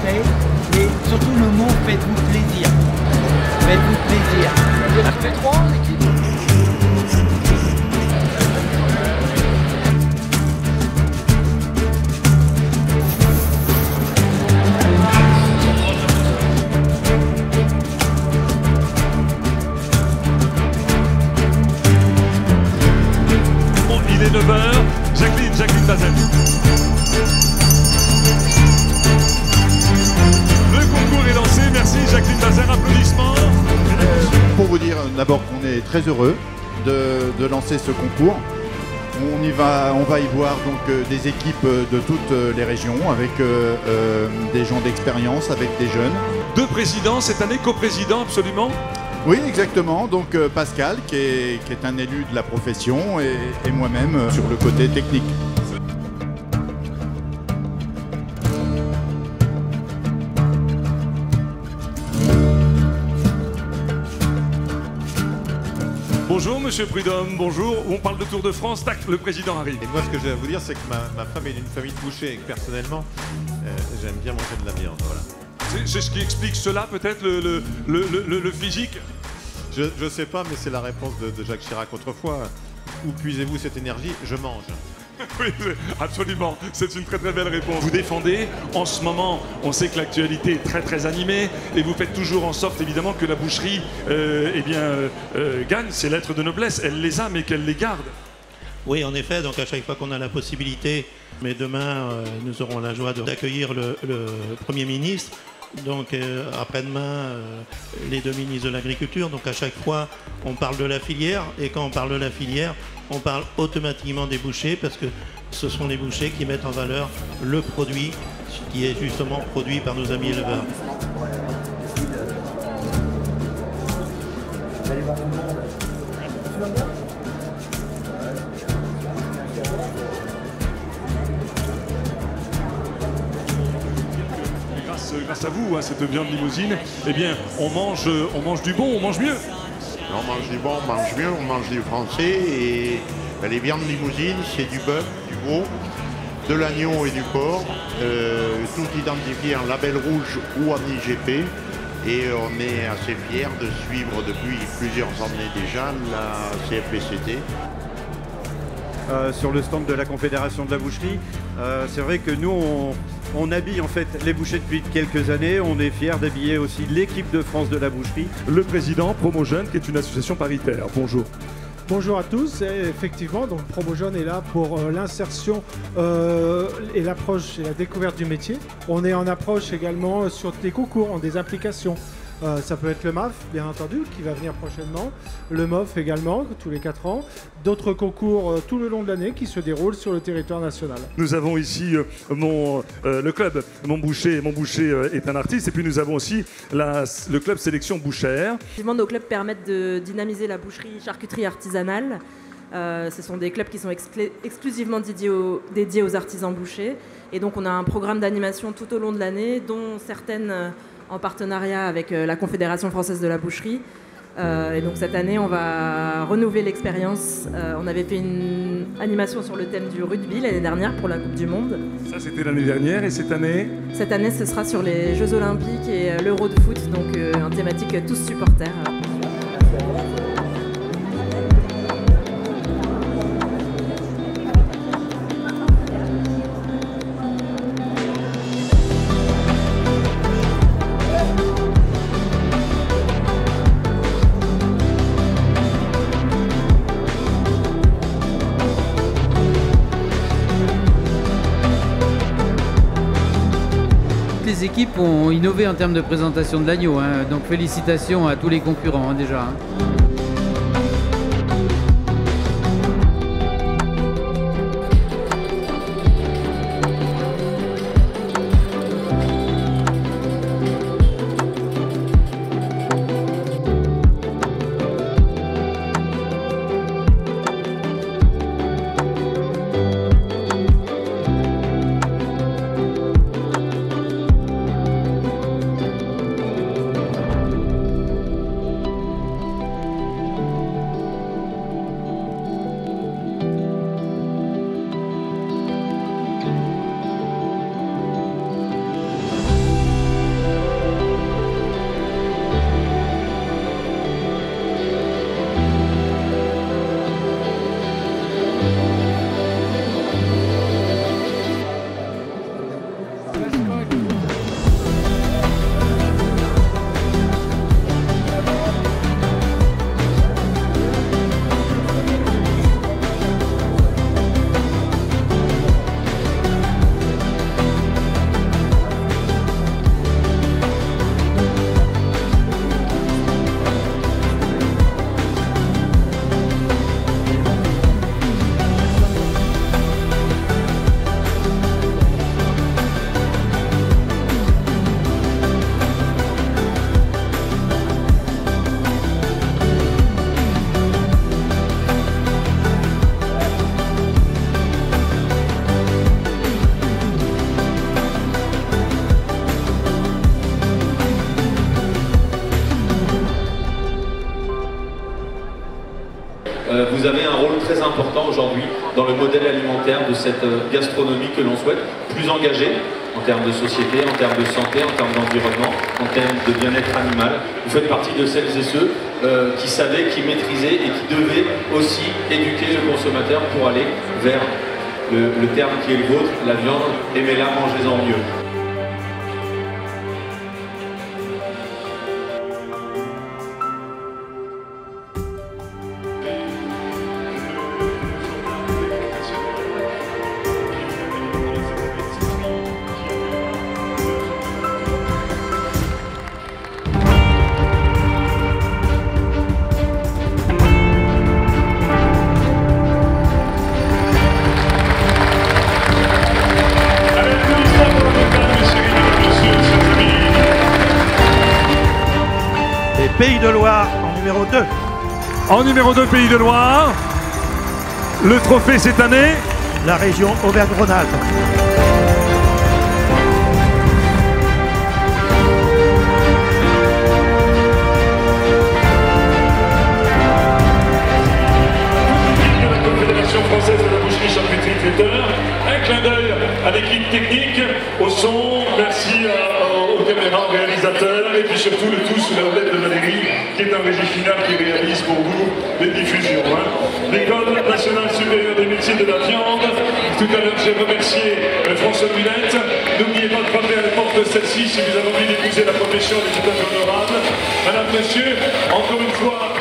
fait. Et surtout le mot faites-vous plaisir. Faites-vous plaisir. FP3, l'équipe. Bon, il est 9h. Jacqueline Bazin. Le concours est lancé. Merci Jacqueline Bazin. Applaudissements. Pour vous dire d'abord qu'on est très heureux de lancer ce concours. On va y voir donc des équipes de toutes les régions avec des gens d'expérience, avec des jeunes. Deux présidents cette année, coprésident absolument. Oui, exactement. Donc Pascal, qui est un élu de la profession, et moi-même sur le côté technique. Bonjour Monsieur Prudhomme, bonjour. On parle de Tour de France, tac, le président arrive. Et moi, ce que j'ai à vous dire, c'est que ma femme est d'une famille de bouchers et que personnellement, j'aime bien manger de la viande. Voilà. C'est ce qui explique cela, peut-être, le physique. Je sais pas, mais c'est la réponse de Jacques Chirac autrefois. Où puisez-vous cette énergie? Je mange. Oui, absolument, c'est une très très belle réponse. Vous défendez, en ce moment, on sait que l'actualité est très très animée et vous faites toujours en sorte évidemment que la boucherie gagne ses lettres de noblesse. Elle les a mais qu'elle les garde. Oui, en effet, donc à chaque fois qu'on a la possibilité, mais demain nous aurons la joie d'accueillir le Premier ministre. Donc après-demain, les deux ministres de l'Agriculture. Donc à chaque fois, on parle de la filière. Et quand on parle de la filière, on parle automatiquement des bouchers parce que ce sont les bouchers qui mettent en valeur le produit qui est justement produit par nos amis éleveurs. Grâce à vous, cette viande limousine, eh bien, on mange du bon, on mange mieux. On mange du bon, on mange mieux, on mange du français. Et les viandes limousines, c'est du bœuf, du veau, de l'agneau et du porc, tout identifié en label rouge ou en IGP. Et on est assez fiers de suivre depuis plusieurs années déjà la CFPCT. Sur le stand de la Confédération de la boucherie, c'est vrai que nous on habille en fait les bouchers depuis quelques années. On est fiers d'habiller aussi l'équipe de France de la boucherie. Le président Promo Jeune, qui est une association paritaire. Bonjour. Bonjour à tous, et effectivement, donc Promo Jeune est là pour l'insertion et l'approche et la découverte du métier. On est en approche également sur des concours, des applications. Ça peut être le MAF, bien entendu, qui va venir prochainement. Le MOF également, tous les 4 ans. D'autres concours tout le long de l'année qui se déroulent sur le territoire national. Nous avons ici le club Mon Boucher est un artiste. Et puis nous avons aussi le club Sélection Bouchère. Nos clubs permettent de dynamiser la boucherie-charcuterie artisanale. Ce sont des clubs qui sont exclusivement dédiés aux artisans bouchers. Et donc on a un programme d'animation tout au long de l'année, dont certaines en partenariat avec la Confédération française de la boucherie. Et donc cette année, on va renouveler l'expérience. On avait fait une animation sur le thème du rugby l'année dernière pour la Coupe du Monde. Ça, c'était l'année dernière. Et cette année? Cette année, ce sera sur les Jeux Olympiques et l'Euro de foot, donc un thématique tous supporters. Les équipes ont innové en termes de présentation de l'agneau, donc félicitations à tous les concurrents déjà. vous avez un rôle très important aujourd'hui dans le modèle alimentaire de cette gastronomie que l'on souhaite, plus engagée en termes de société, en termes de santé, en termes d'environnement, en termes de bien-être animal. Vous faites partie de celles et ceux qui savaient, qui maîtrisaient et qui devaient aussi éduquer le consommateur pour aller vers le terme qui est le vôtre, la viande, aimez-la, mangez-en mieux. Pays de Loire en numéro 2. En numéro 2, Pays de Loire. Le trophée cette année, la région Auvergne-Rhône-Alpes. De la Confédération française de la boucherie charcuterie traiteur. Un clin d'œil à l'équipe technique, au son, merci aux caméras, aux réalisateurs, et puis surtout le tout sous la houlette de Valérie, qui est en régie finale, qui réalise pour vous les diffusions. L'École nationale supérieure des métiers de la viande. Tout à l'heure, j'ai remercié François Mulette. N'oubliez pas de frapper à la porte de celle-ci si vous avez envie d'épouser la profession des tout à fait honorables. Madame, monsieur, encore une fois,